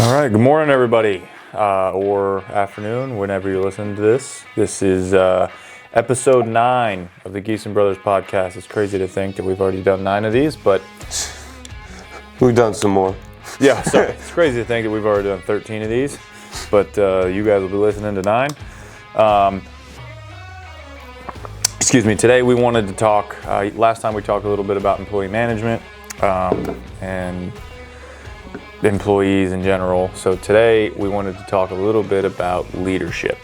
All right, good morning, everybody, or afternoon, whenever you're listening to this. This is episode 9 of the Giessen Brothers Podcast. It's crazy to think that we've already done 9 of these, but we've done some more. Yeah, sorry. It's crazy to think that we've already done 13 of these, but you guys will be listening to 9. Excuse me. Today we wanted to talk. Last time we talked a little bit about employee management and employees in general. So today we wanted to talk a little bit about leadership,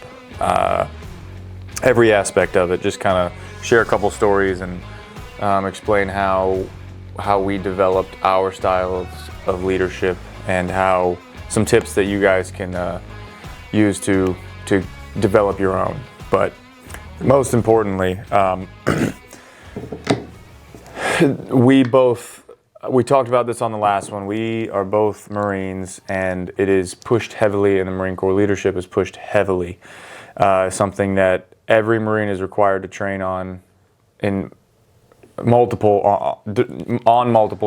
every aspect of it. Just kind of share a couple stories and explain how we developed our style of leadership and how some tips that you guys can use to develop your own. But most importantly, we talked about this on the last one. We are both Marines, and it is pushed heavily in the Marine Corps. Leadership is pushed heavily. Something that every Marine is required to train on on multiple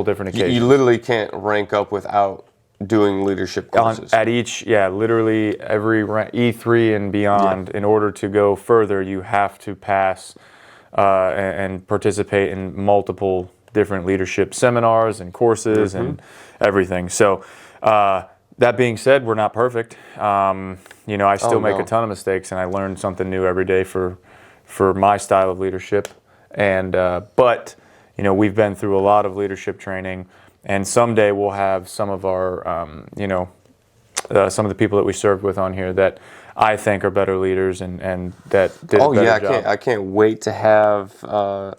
different occasions. You literally can't rank up without doing leadership courses. Literally every E3 and beyond. In order to go further, you have to pass and participate in multiple different leadership seminars and courses and everything. So that being said, we're not perfect. I still make a ton of mistakes, and I learn something new every day for my style of leadership. And but we've been through a lot of leadership training, and someday we'll have some of our some of the people that we served with on here that I think are better leaders and that did a better job. I can't wait to have.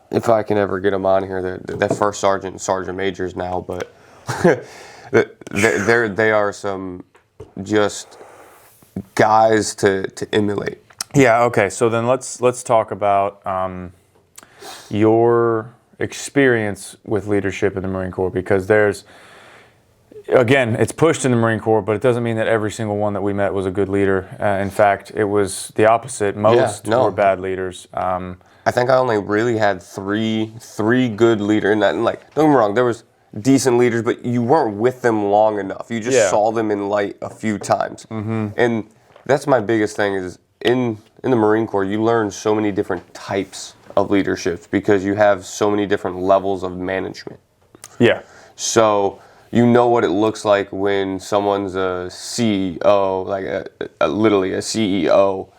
If I can ever get them on here, they're first sergeant and sergeant majors now, but they are some just guys to emulate. Yeah. Okay. So then let's talk about your experience with leadership in the Marine Corps, because it's pushed in the Marine Corps, but it doesn't mean that every single one that we met was a good leader. In fact, it was the opposite. Most were bad leaders. I think I only really had three good leaders. And don't get me wrong, there was decent leaders, but you weren't with them long enough. You just saw them in light a few times. Mm-hmm. And that's my biggest thing is in the Marine Corps, you learn so many different types of leadership because you have so many different levels of management. Yeah. So you know what it looks like when someone's a CEO, literally a CEO,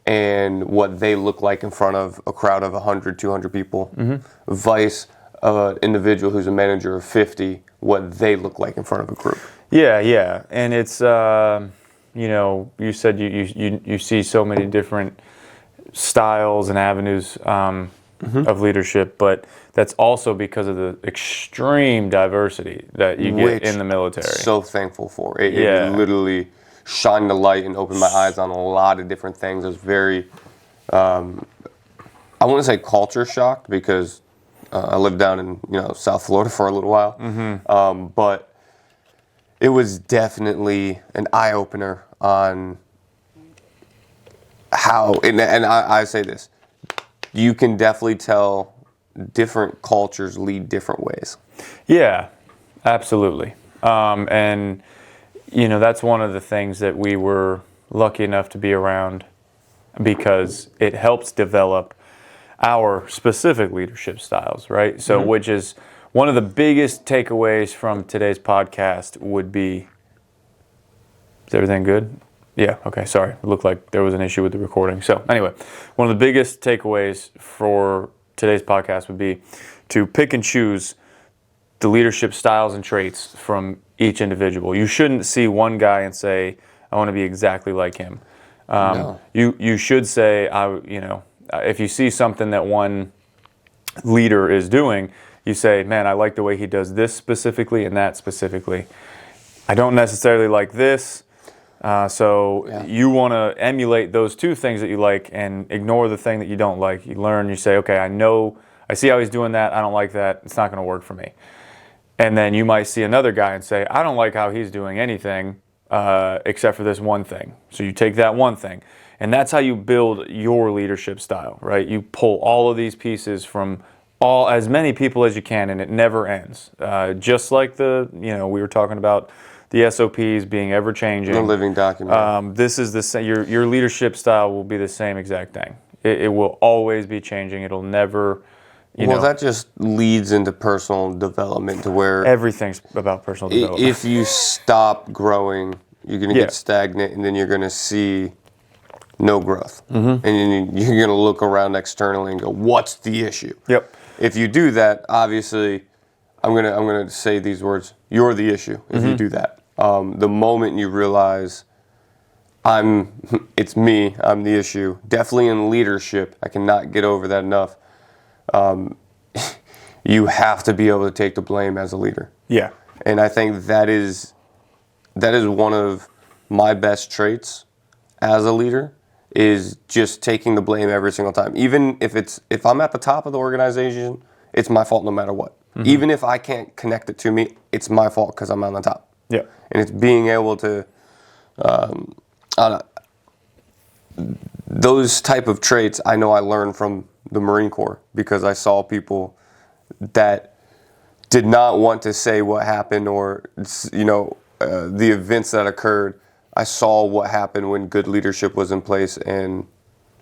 and what they look like in front of a crowd of 100, 200 people, vice an individual who's a manager of 50, what they look like in front of a group. Yeah. And it's, you said you see so many different styles and avenues of leadership, but that's also because of the extreme diversity that you get in the military. So thankful for it. It literally shined a light and opened my eyes on a lot of different things. I was very, I wouldn't say culture shocked because I lived down in South Florida for a little while, but it was definitely an eye opener on how. And I say this, you can definitely tell different cultures lead different ways. Yeah, absolutely, and. That's one of the things that we were lucky enough to be around because it helps develop our specific leadership styles, right? So, which is one of the biggest takeaways from today's podcast would be, is everything good? Yeah, okay, sorry. It looked like there was an issue with the recording. So, anyway, one of the biggest takeaways for today's podcast would be to pick and choose the leadership styles and traits from each individual. You shouldn't see one guy and say, I want to be exactly like him. No. You should say, if you see something that one leader is doing, you say, man, I like the way he does this specifically and that specifically. I don't necessarily like this. You want to emulate those two things that you like and ignore the thing that you don't like. You learn, you say, okay, I see how he's doing that. I don't like that. It's not going to work for me. And then you might see another guy and say, I don't like how he's doing anything except for this one thing. So you take that one thing. And that's how you build your leadership style, right? You pull all of these pieces from as many people as you can, and it never ends. Just like we were talking about the SOPs being ever changing. The living document. This is the same. Your leadership style will be the same exact thing. It will always be changing. It'll never. That just leads into personal development to where everything's about personal development. If you stop growing, you're going to get stagnant, and then you're going to see no growth. And then you're going to look around externally and go, what's the issue? Yep. If you do that, obviously, I'm gonna say these words, you're the issue if you do that. The moment you realize it's me, I'm the issue, definitely in leadership, I cannot get over that enough. You have to be able to take the blame as a leader. Yeah. And I think that is one of my best traits as a leader, is just taking the blame every single time. Even if I'm at the top of the organization, it's my fault no matter what. Even if I can't connect it to me, it's my fault because I'm on the top. Yeah. And it's being able to, those type of traits I know I learned from the Marine Corps, because I saw people that did not want to say what happened or, the events that occurred. I saw what happened when good leadership was in place, and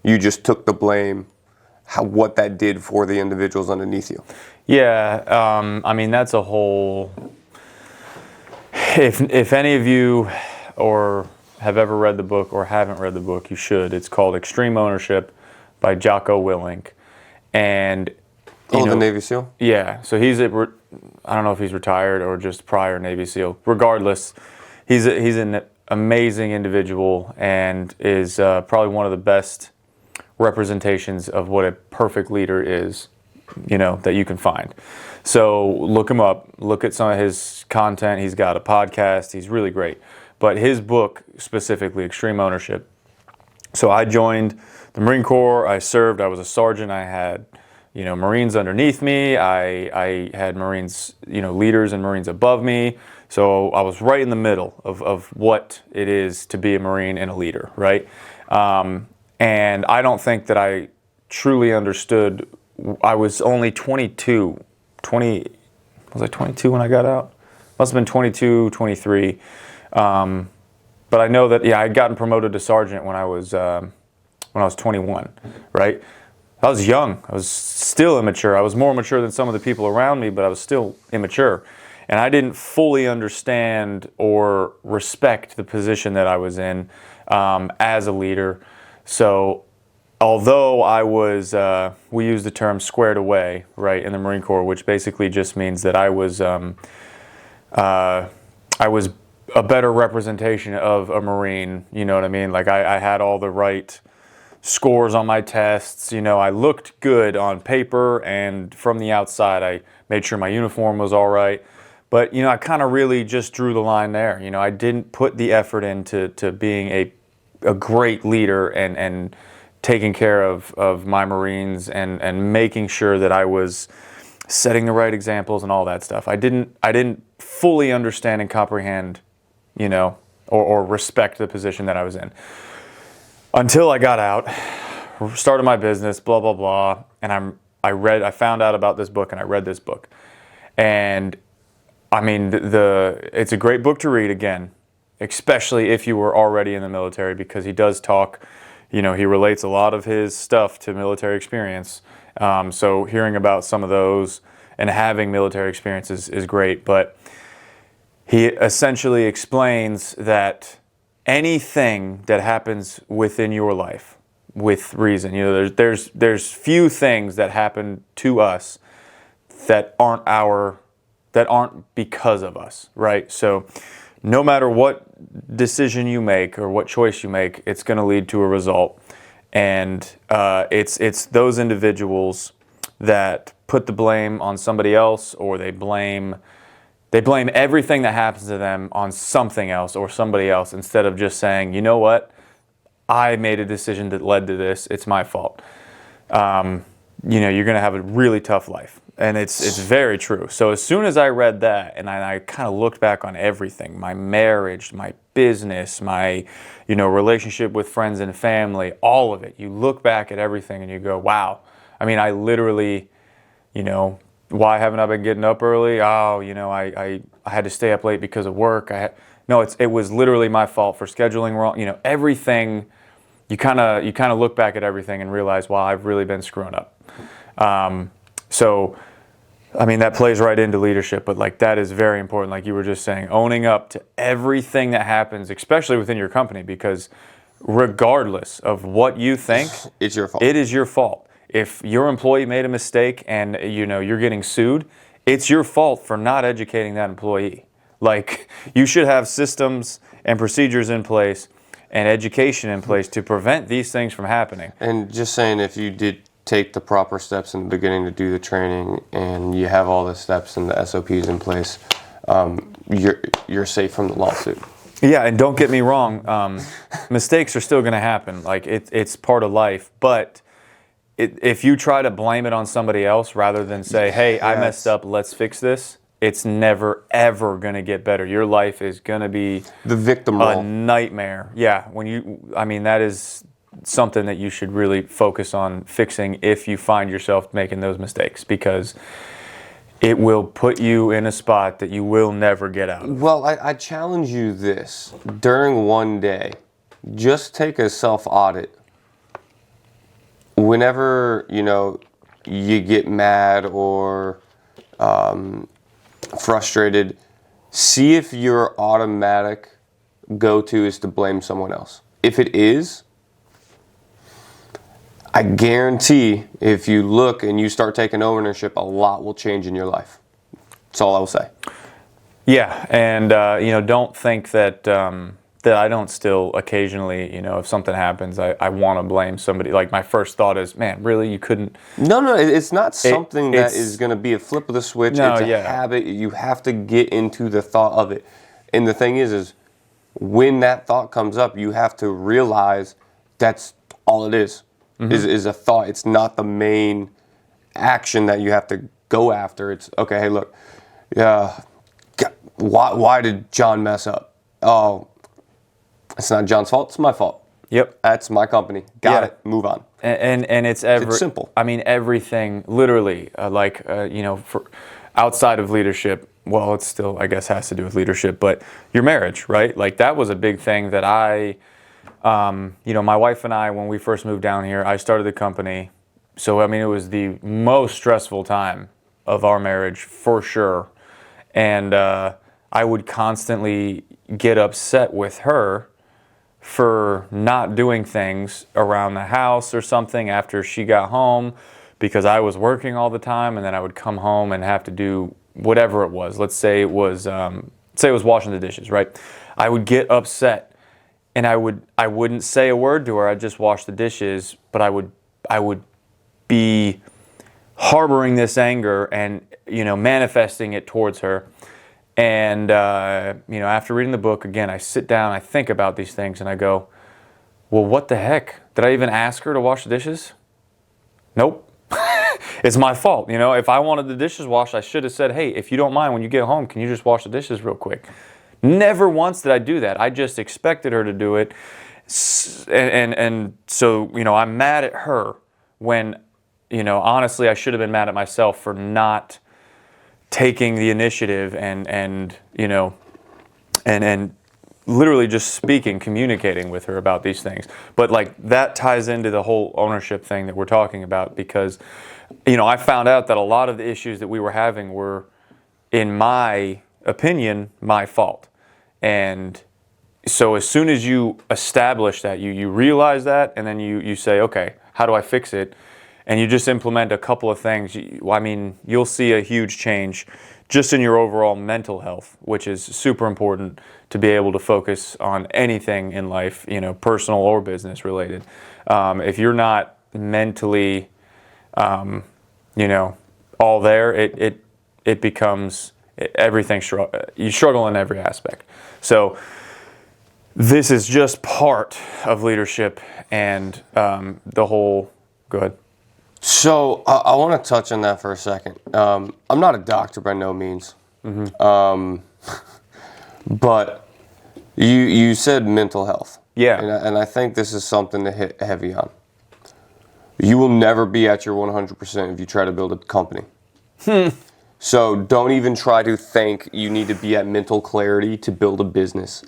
you just took the blame, what that did for the individuals underneath you. Yeah, that's a whole. If any of you or have ever read the book or haven't read the book, you should. It's called Extreme Ownership by Jocko Willink, and the Navy SEAL. Yeah, so I don't know if he's retired or just prior Navy SEAL. Regardless, he's an amazing individual and is probably one of the best representations of what a perfect leader is, that you can find. So look him up, look at some of his content. He's got a podcast, he's really great. But his book specifically, Extreme Ownership. So I joined the Marine Corps, I served, I was a sergeant, I had Marines underneath me, I had Marines, leaders and Marines above me. So I was right in the middle of what it is to be a Marine and a leader, right? And I don't think that I truly understood. I was only 22. Was I 22 when I got out? Must have been 22, 23. But I know that, I had gotten promoted to sergeant when I was 21, right? I was young. I was still immature. I was more mature than some of the people around me, but I was still immature. And I didn't fully understand or respect the position that I was in as a leader. So although I was, we use the term squared away, right, in the Marine Corps, which basically just means that I was a better representation of a Marine, you know what I mean? Like I had all the right scores on my tests, I looked good on paper, and from the outside I made sure my uniform was all right. But, I kind of really just drew the line there. I didn't put the effort into being a great leader and taking care of my Marines and making sure that I was setting the right examples and all that stuff. I didn't fully understand and comprehend, or respect the position that I was in. Until I got out, started my business, blah, blah, blah. And I found out about this book and I read this book. And it's a great book to read again, especially if you were already in the military, because he does talk, he relates a lot of his stuff to military experience. So hearing about some of those and having military experiences is great. But he essentially explains that anything that happens within your life with reason, there's few things that happen to us that aren't because of us, right? So no matter what decision you make or what choice you make, it's going to lead to a result. And it's those individuals that put the blame on somebody else, or they blame everything that happens to them on something else or somebody else, instead of just saying, you know what, I made a decision that led to this, it's my fault. You're going to have a really tough life. And it's very true. So as soon as I read that, and I kind of looked back on everything, my marriage, my business, my relationship with friends and family, all of it, you look back at everything and you go, wow. I literally, why haven't I been getting up early? Oh, I had to stay up late because of work. no, it was literally my fault for scheduling wrong. You know, everything. You kind of look back at everything and realize, wow, I've really been screwing up. So, I mean, that plays right into leadership, but like that is very important. Like you were just saying, owning up to everything that happens, especially within your company, because regardless of what you think, it's your fault. It is your fault. If your employee made a mistake and you know you're getting sued, it's your fault for not educating that employee. Like you should have systems and procedures in place and education in place to prevent these things from happening. And just saying, if you did take the proper steps in the beginning to do the training and you have all the steps and the SOPs in place, you're safe from the lawsuit. Yeah, and don't get me wrong, mistakes are still going to happen. Like it's part of life, but if you try to blame it on somebody else rather than say, hey, I messed up, let's fix this, it's never, ever going to get better. Your life is going to be the victim a role. nightmare. Yeah, that is something that you should really focus on fixing if you find yourself making those mistakes, because it will put you in a spot that you will never get out of. Well, I challenge you this. During one day, just take a self-audit. Whenever, you get mad or frustrated, see if your automatic go-to is to blame someone else. If it is, I guarantee if you look and you start taking ownership, a lot will change in your life. That's all I will say. Yeah, and don't think that I don't still occasionally, if something happens, I want to blame somebody. Like my first thought is, man, really, you couldn't? No, it's not something that is going to be a flip of the switch. No, it's a habit. You have to get into the thought of it. And the thing is when that thought comes up, you have to realize that's all it is. Mm-hmm. Is a thought. It's not the main action that you have to go after. It's, okay, hey, look, why did John mess up? Oh, it's not John's fault. It's my fault. Yep. That's my company. Got it. Move on. And it's simple. I mean, everything, literally, for outside of leadership, well, it still, I guess, has to do with leadership, but your marriage, right? Like that was a big thing that my wife and I, when we first moved down here, I started the company. So, I mean, it was the most stressful time of our marriage for sure. And I would constantly get upset with her for not doing things around the house or something after she got home, because I was working all the time, and then I would come home and have to do whatever it was. Let's say it was washing the dishes, right? I would get upset. And I wouldn't say a word to her. I'd just wash the dishes, but I would be harboring this anger and manifesting it towards her. And after reading the book again, I sit down, I think about these things, and I go, well, what the heck? Did I even ask her to wash the dishes? Nope. It's my fault. If I wanted the dishes washed, I should have said, hey, if you don't mind, when you get home, can you just wash the dishes real quick? Never once did I do that. I just expected her to do it. And so, I'm mad at her when, honestly, I should have been mad at myself for not taking the initiative and literally just speaking, communicating with her about these things. But like that ties into the whole ownership thing that we're talking about, because, I found out that a lot of the issues that we were having were, in my opinion, my fault. And so as soon as you establish that, you realize that, and then you say, okay, how do I fix it? And you just implement a couple of things. You'll see a huge change just in your overall mental health, which is super important to be able to focus on anything in life, personal or business related. If you're not mentally, all there, it becomes everything. You struggle in every aspect. So this is just part of leadership and the whole. Go ahead. So I want to touch on that for a second. I'm not a doctor by no means, but you said mental health. Yeah. And I think this is something to hit heavy on. You will never be at your 100% if you try to build a company. So don't even try to think you need to be at mental clarity to build a business.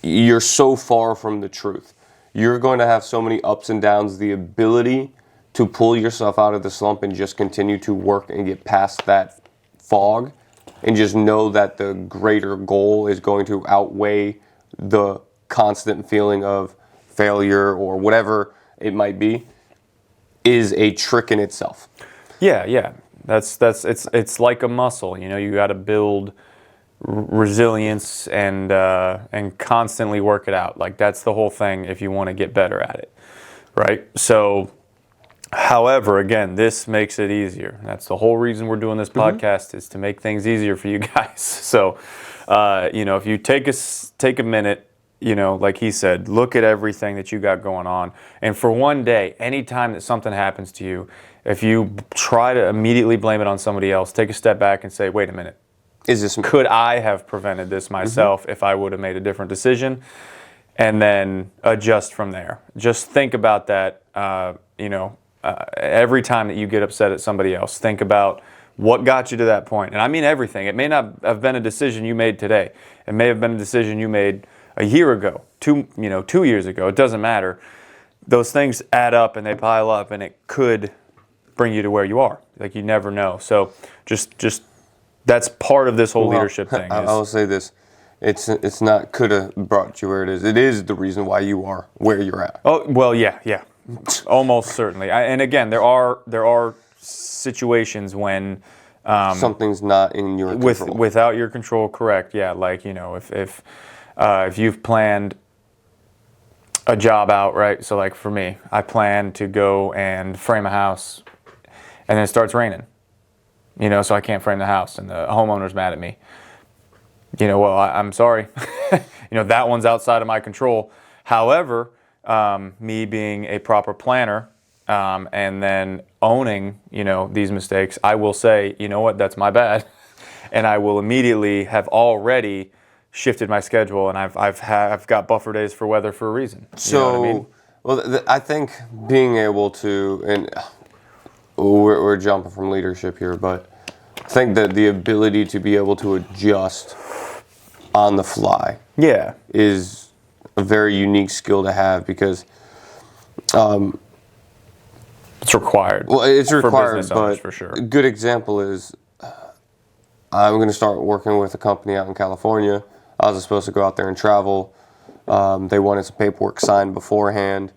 You're so far from the truth. You're going to have so many ups and downs. The ability to pull yourself out of the slump and just continue to work and get past that fog and just know that the greater goal is going to outweigh the constant feeling of failure or whatever it might be is a trick in itself. Yeah. It's like a muscle. You got to build resilience and constantly work it out. Like, that's the whole thing if you want to get better at it, right? So, however, again, this makes it easier. That's the whole reason we're doing this podcast, is to make things easier for you guys. So, if you take a minute, like he said, look at everything that you got going on. And for one day, anytime that something happens to you, if you try to immediately blame it on somebody else, take a step back and say, wait a minute. Could I have prevented this myself if I would have made a different decision? And then adjust from there. Just think about that, every time that you get upset at somebody else. Think about what got you to that point. And I mean everything. It may not have been a decision you made today. It may have been a decision you made a year ago, 2 years ago. It doesn't matter. Those things add up and they pile up, and it could bring you to where you are. Like, you never know. So just that's part of this whole leadership thing. I will say this. It's not could have brought you where it is. It is the reason why you are where you're at. Oh, well, yeah. Almost certainly. And again, there are situations when something's not in your control. Without your control, correct. Yeah, like, if you've planned a job out, right? So, like, for me, I plan to go and frame a house, and then it starts raining. So I can't frame the house, and the homeowner's mad at me. Well, I'm sorry. That one's outside of my control. However, me being a proper planner, and then owning, these mistakes, I will say, you know what, that's my bad. And I will immediately have already shifted my schedule, and I've got buffer days for weather for a reason. You know what I mean? Well, I think being able to, and we're jumping from leadership here, but I think that the ability to be able to adjust on the fly is a very unique skill to have, because it's required. Well, it's required, business but owners, for sure. A good example is I'm going to start working with a company out in California. I was supposed to go out there and travel. They wanted some paperwork signed beforehand.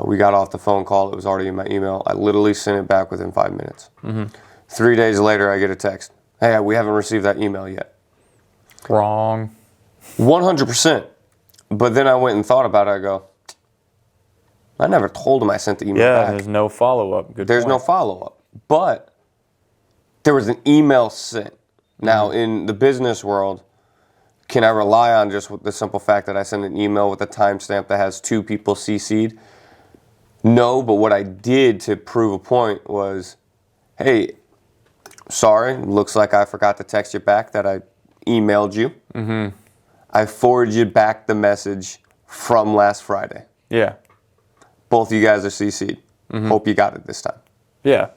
We got off the phone call. It was already in my email. I literally sent it back within 5 minutes. 3 days later, I get a text. Hey, we haven't received that email yet. Wrong. 100%. But then I went and thought about it. I go, I never told him I sent the email back. Yeah, there's no follow-up. There's no follow-up. But there was an email sent. Now, in the business world, can I rely on just the simple fact that I send an email with a timestamp that has 2 people CC'd? No, but what I did to prove a point was, hey, sorry, looks like I forgot to text you back that I emailed you. I forwarded you back the message from last Friday. Yeah. Both of you guys are CC'd. Hope you got it this time. Yeah.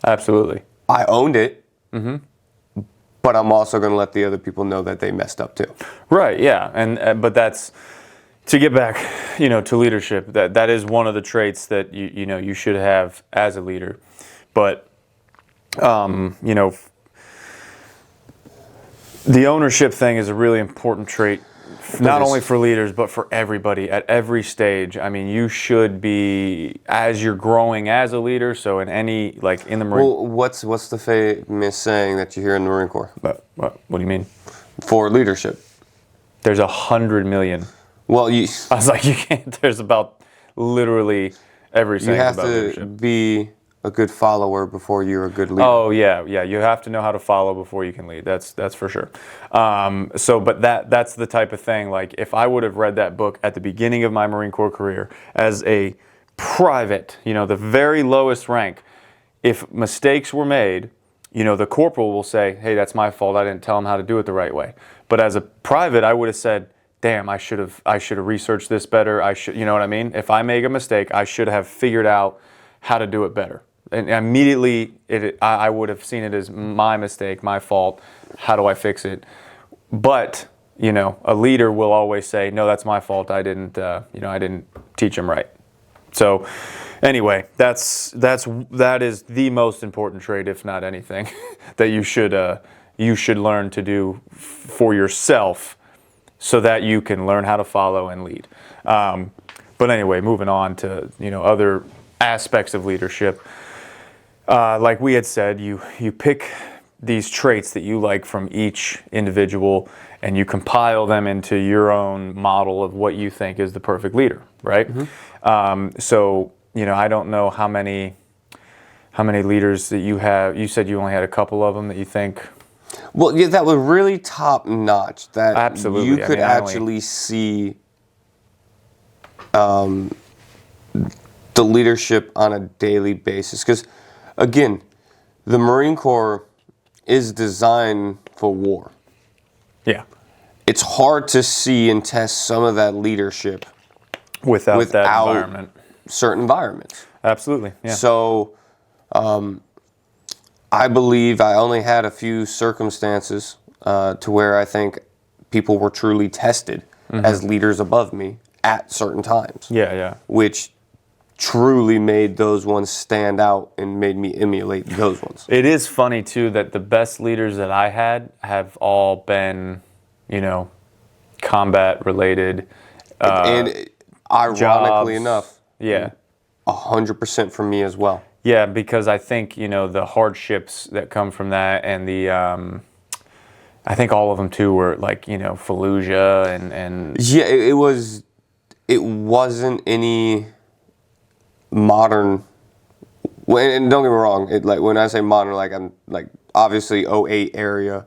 Absolutely. I owned it. But I'm also going to let the other people know that they messed up too. Right, yeah. And but that's, to get back, to leadership, that is one of the traits that you should have as a leader. But the ownership thing is a really important trait, not only for leaders, but for everybody at every stage. I mean, you should be, as you're growing as a leader, so in any, like in the Marine... Well, what's the famous saying that you hear in the Marine Corps? What do you mean? For leadership. There's 100 million. Well, I was like, you can't, there's about literally every saying about leadership. You have to be a good follower before you're a good leader. Oh, yeah. You have to know how to follow before you can lead. That's for sure. But that's the type of thing, like, if I would have read that book at the beginning of my Marine Corps career as a private, the very lowest rank, if mistakes were made, the corporal will say, hey, that's my fault. I didn't tell him how to do it the right way. But as a private, I would have said, damn, I should have researched this better. You know what I mean? If I make a mistake, I should have figured out how to do it better. And immediately, I would have seen it as my mistake, my fault. How do I fix it? But, a leader will always say, no, that's my fault. I didn't teach him right. So anyway, that is the most important trait, if not anything, that you should learn to do for yourself so that you can learn how to follow and lead. But anyway, moving on to, other aspects of leadership. Like we had said, you pick these traits that you like from each individual and you compile them into your own model of what you think is the perfect leader, right? Mm-hmm. So, I don't know how many leaders that you have. You said you only had a couple of them that you think. Well, yeah, that was really top notch. That absolutely. You could actually see the leadership on a daily basis. Because, again, the Marine Corps is designed for war. Yeah. It's hard to see and test some of that leadership without that environment. Certain environments. Absolutely. Yeah. So, I believe I only had a few circumstances to where I think people were truly tested as leaders above me at certain times. Yeah. Which truly made those ones stand out and made me emulate those ones. It is funny, too, that the best leaders that I had have all been, combat-related. And ironically enough, 100% for me as well. Yeah, because I think, the hardships that come from that and the, I think all of them, too, were like, Fallujah and... Yeah, it wasn't any modern, and don't get me wrong, when I say modern, I'm obviously 08 era,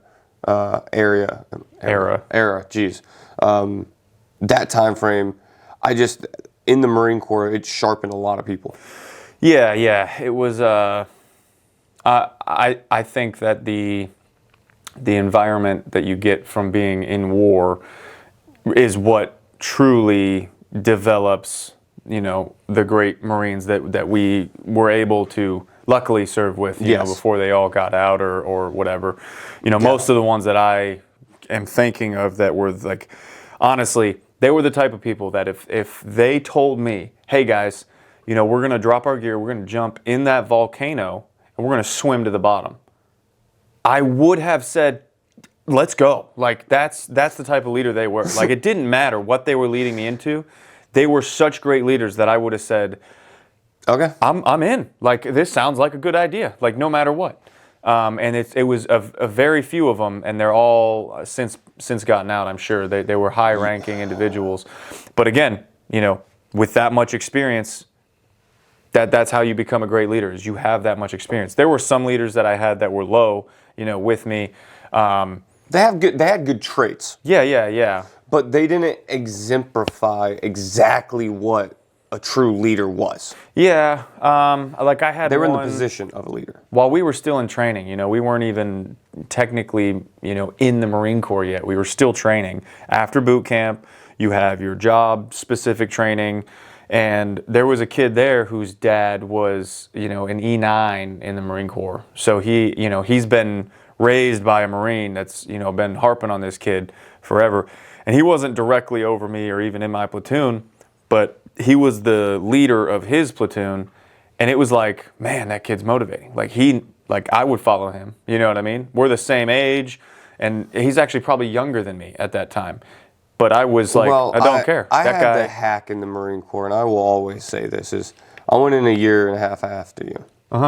geez. That time frame, in the Marine Corps, it sharpened a lot of people. Yeah, it was, I think that the environment that you get from being in war is what truly develops, the great Marines that we were able to luckily serve with, before they all got out or whatever. Most of the ones that I am thinking of that were honestly, they were the type of people that if they told me, hey guys, we're going to drop our gear, we're going to jump in that volcano, and we're going to swim to the bottom, I would have said, let's go. That's the type of leader they were. It didn't matter what they were leading me into. They were such great leaders that I would have said, okay, I'm in. This sounds like a good idea, no matter what. And it was a very few of them, and they're all since gotten out, I'm sure. They were high-ranking individuals. But again, with that much experience, that's how you become a great leader, is you have that much experience. There were some leaders that I had that were low, with me. They had good traits. Yeah. But they didn't exemplify exactly what a true leader was. Yeah, I had. They were in the position of a leader. While we were still in training, we weren't even technically, in the Marine Corps yet. We were still training. After boot camp, you have your job-specific training, and there was a kid there whose dad was, an E9 in the Marine Corps. So he's been raised by a Marine that's, been harping on this kid forever. And he wasn't directly over me or even in my platoon, but he was the leader of his platoon, and it was man, that kid's motivating. I would follow him. You know what I mean? We're the same age, and he's actually probably younger than me at that time. But I was I don't care. I had the hack in the Marine Corps, and I will always say this, is I went in a year and a half after you.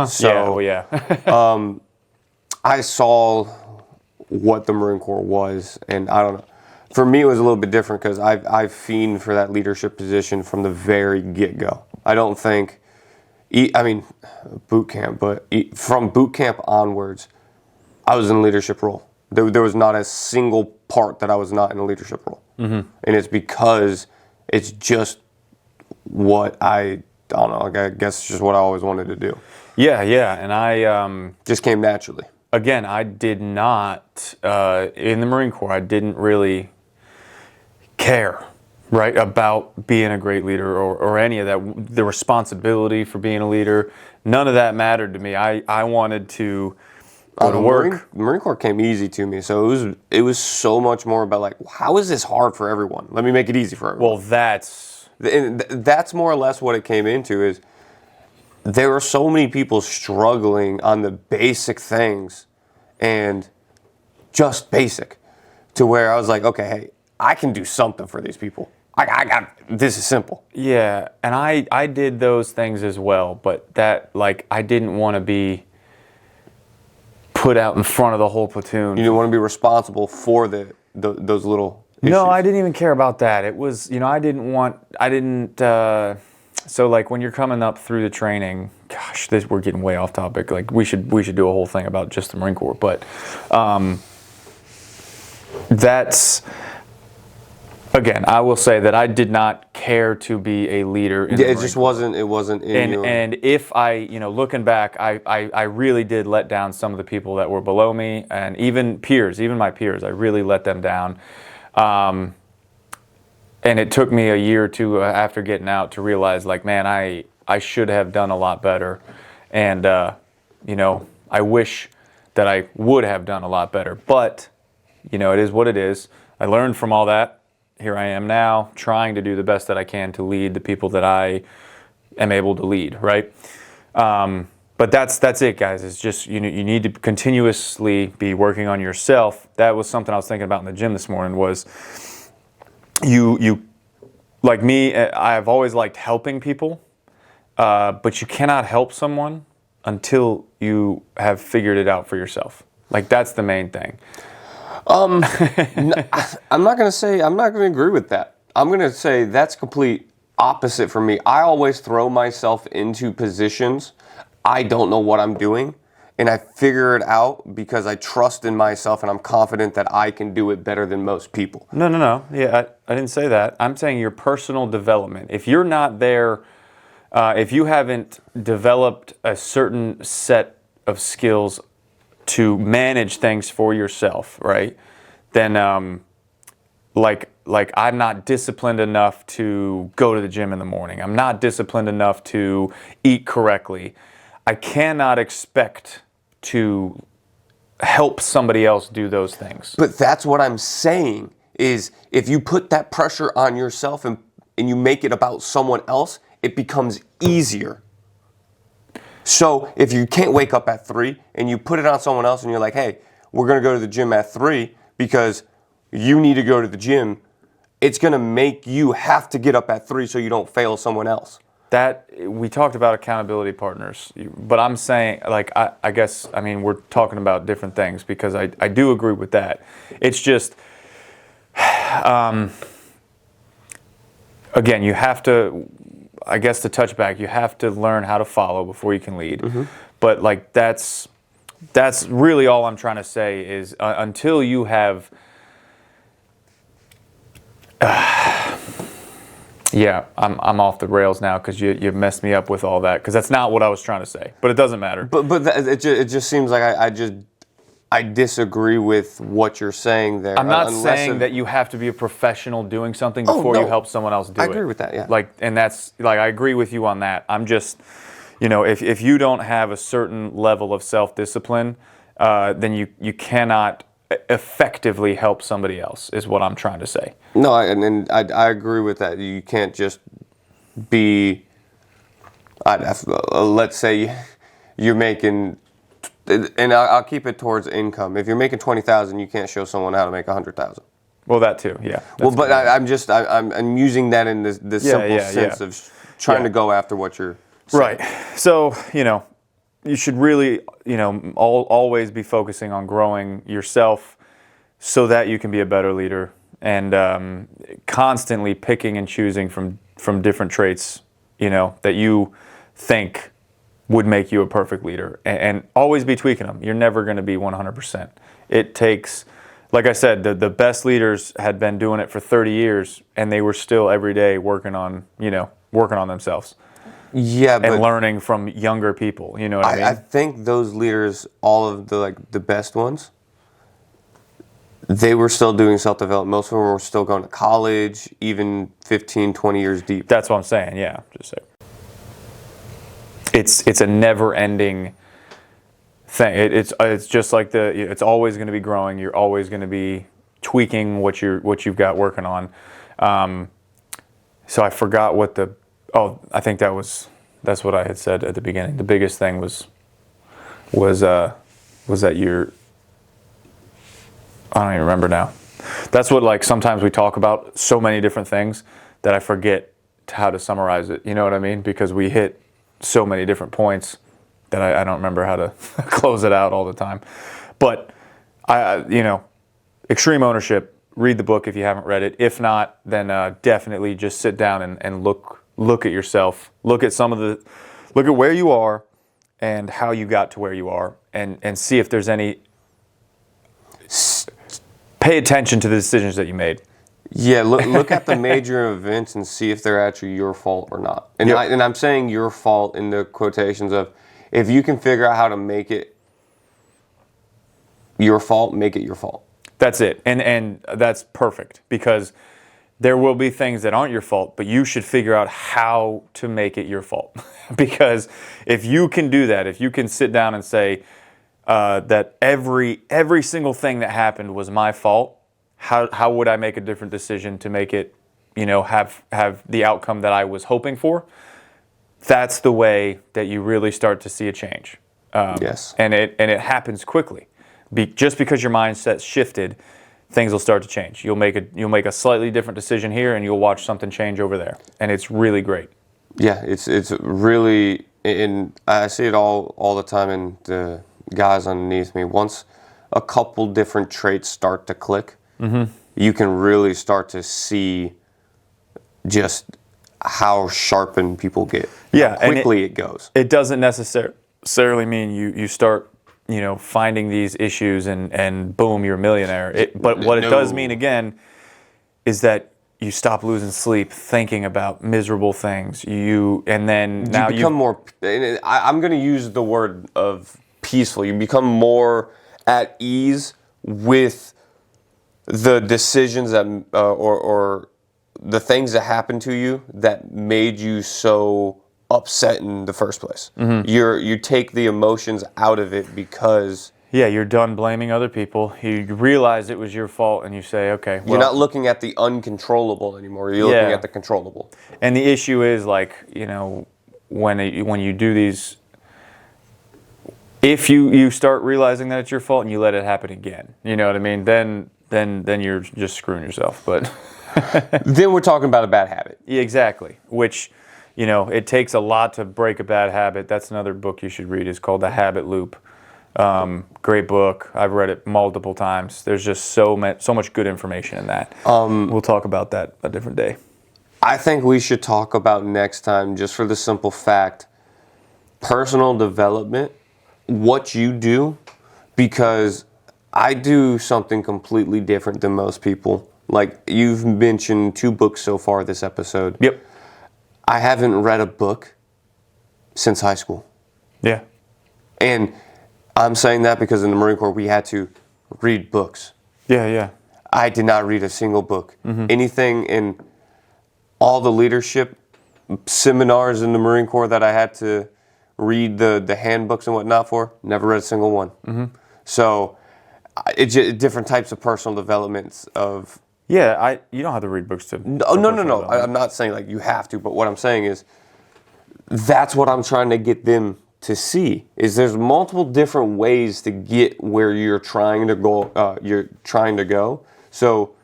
So, yeah. I saw what the Marine Corps was, and I don't know. For me, it was a little bit different because I've fiended for that leadership position from the very get-go. I don't think, boot camp, but from boot camp onwards, I was in a leadership role. There was not a single part that I was not in a leadership role. Mm-hmm. And it's because it's just what I don't know, I guess it's just what I always wanted to do. Yeah, and I... just came naturally. Again, I did not, in the Marine Corps, I didn't really care right, about being a great leader or any of that, the responsibility for being a leader. None of that mattered to me. I wanted to go to work. Marine Corps came easy to me, so it was so much more about like, how is this hard for everyone? Let me make it easy for everyone. Well, that's more or less what it came into is there were so many people struggling on the basic things and just basic to where I was like, okay, hey, I can do something for these people. I got this is simple. Yeah, and I did those things as well, but that like I didn't want to be put out in front of the whole platoon. You didn't want to be responsible for those little issues. No, I didn't even care about that. It was, so like when you're coming up through the training, gosh, we're getting way off topic. Like we should do a whole thing about just the Marine Corps, but that's, again, I will say that I did not care to be a leader in the Marine Corps. It wasn't in your... And if I, looking back, I really did let down some of the people that were below me, and even my peers, I really let them down. And it took me a year or two after getting out to realize, like, man, I should have done a lot better. And, I wish that I would have done a lot better. But, it is what it is. I learned from all that. Here I am now, trying to do the best that I can to lead the people that I am able to lead, right? But that's it, guys. It's just you need to continuously be working on yourself. That was something I was thinking about in the gym this morning. Was you like me? I've always liked helping people, but you cannot help someone until you have figured it out for yourself. Like that's the main thing. I'm not going to agree with that. I'm going to say that's complete opposite for me. I always throw myself into positions I don't know what I'm doing, and I figure it out because I trust in myself and I'm confident that I can do it better than most people. No. Yeah, I didn't say that. I'm saying your personal development. If you're not there, if you haven't developed a certain set of skills to manage things for yourself, right? Then, like I'm not disciplined enough to go to the gym in the morning. I'm not disciplined enough to eat correctly. I cannot expect to help somebody else do those things. But that's what I'm saying is if you put that pressure on yourself and you make it about someone else, it becomes easier. So if you can't wake up at 3 and you put it on someone else and you're like, hey, we're going to go to the gym at 3 because you need to go to the gym, it's going to make you have to get up at 3 so you don't fail someone else. That we talked about accountability partners, but I'm saying, like, I guess, I mean, we're talking about different things because I do agree with that. It's just, again, you have to, I guess to touch back, you have to learn how to follow before you can lead. Mm-hmm. But like that's really all I'm trying to say is until you have, yeah, I'm off the rails now because you messed me up with all that because that's not what I was trying to say. But it doesn't matter. But it just seems like I disagree with what you're saying there. I'm not saying that you have to be a professional doing something before you help someone else do it. I agree with that, yeah. I agree with you on that. I'm just, if you don't have a certain level of self-discipline, then you cannot effectively help somebody else, is what I'm trying to say. No, I agree with that. You can't just be, let's say you're making, and I'll keep it towards income. If you're making $20,000, you can't show someone how to make $100,000. Well, that too, yeah. Well, but I'm using that in the simple sense of trying to go after what you're saying. Right. So, you should really, always be focusing on growing yourself so that you can be a better leader, and constantly picking and choosing from different traits, that you think would make you a perfect leader, and always be tweaking them. You're never going to be 100%. It takes, like I said, the best leaders had been doing it for 30 years, and they were still every day working on themselves. Yeah, but learning from younger people, you know what I mean? I think those leaders, all of the best ones, they were still doing self-development. Most of them were still going to college, even 15, 20 years deep. That's what I'm saying. Yeah, just saying. It's a never-ending thing. It's just like it's always going to be growing. You're always going to be tweaking what you've got working on. So I forgot what I think that's what I had said at the beginning. The biggest thing was that I don't even remember now. That's what, like, sometimes we talk about so many different things that I forget how to summarize it. You know what I mean? Because we hit so many different points that I don't remember how to close it out all the time. But extreme ownership. Read the book if you haven't read it. If not, then definitely just sit down and look at yourself. Look at where you are and how you got to where you are, and see if there's any. Pay attention to the decisions that you made. Yeah, look at the major events and see if they're actually your fault or not. And Yep. I'm saying your fault in the quotations of, if you can figure out how to make it your fault, make it your fault. That's it. And that's perfect, because there will be things that aren't your fault, but you should figure out how to make it your fault. Because if you can do that, if you can sit down and say that every single thing that happened was my fault, how would I make a different decision to make it, have the outcome that I was hoping for? That's the way that you really start to see a change. Yes. And it happens quickly. Just because your mindset's shifted, things will start to change. You'll make a slightly different decision here, and you'll watch something change over there, and it's really great. Yeah, it's really, and I see it all the time in the guys underneath me. Once a couple different traits start to click, you can really start to see just how sharpened people get. Yeah, how quickly it goes. It doesn't necessarily mean you start finding these issues and boom, you're a millionaire. But what it does mean, again, is that you stop losing sleep thinking about miserable things. And then now you become more. I'm going to use the word of peaceful. You become more at ease with the decisions that or the things that happened to you that made you so upset in the first place. You take the emotions out of it because you're done blaming other people. You realize it was your fault, and you say, okay, well, you're not looking at the uncontrollable anymore. You're looking at the controllable. And the issue is, like, when you do these, if you start realizing that it's your fault and you let it happen again, you know what I mean? Then you're just screwing yourself. But then we're talking about a bad habit. Yeah, exactly. Which, it takes a lot to break a bad habit. That's another book you should read. It's called The Habit Loop. Great book. I've read it multiple times. There's just so much good information in that. We'll talk about that a different day. I think we should talk about next time, just for the simple fact, personal development, what you do, because I do something completely different than most people. Like, you've mentioned 2 books so far this episode. Yep. I haven't read a book since high school. Yeah. And I'm saying that because in the Marine Corps we had to read books. Yeah. I did not read a single book. Anything in all the leadership seminars in the Marine Corps that I had to read the handbooks and whatnot for, never read a single one. So it's just different types of personal developments of... Yeah, you don't have to read books to... No. I'm not saying like you have to, but what I'm saying is that's what I'm trying to get them to see, is there's multiple different ways to get where you're trying to go. So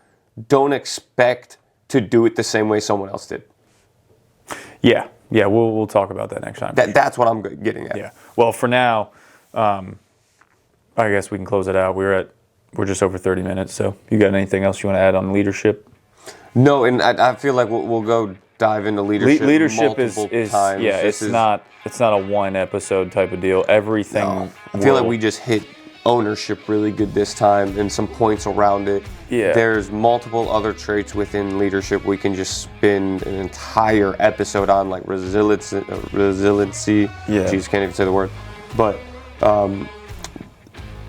don't expect to do it the same way someone else did. Yeah, we'll talk about that next time. That's what I'm getting at. Yeah. Well, for now, I guess we can close it out. We're just over 30 minutes, so you got anything else you want to add on leadership? No, and I feel like we'll go dive into leadership. Leadership is times. Yeah, it's not a one episode type of deal. Everything. No, I feel like we just hit ownership really good this time and some points around it. Yeah. There's multiple other traits within leadership we can just spend an entire episode on, like resiliency. Yeah. Jeez, can't even say the word. But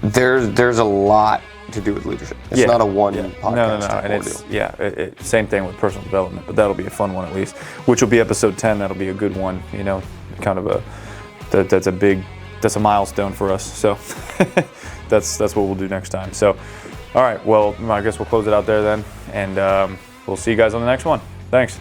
there's a lot to do with leadership. It's not a one podcast. No. type And ordeal. it's same thing with personal development, but that'll be a fun one at least, which will be episode 10. That'll be a good one, kind of that's a milestone for us. So that's what we'll do next time. So, all right, well, I guess we'll close it out there then, and we'll see you guys on the next one. Thanks.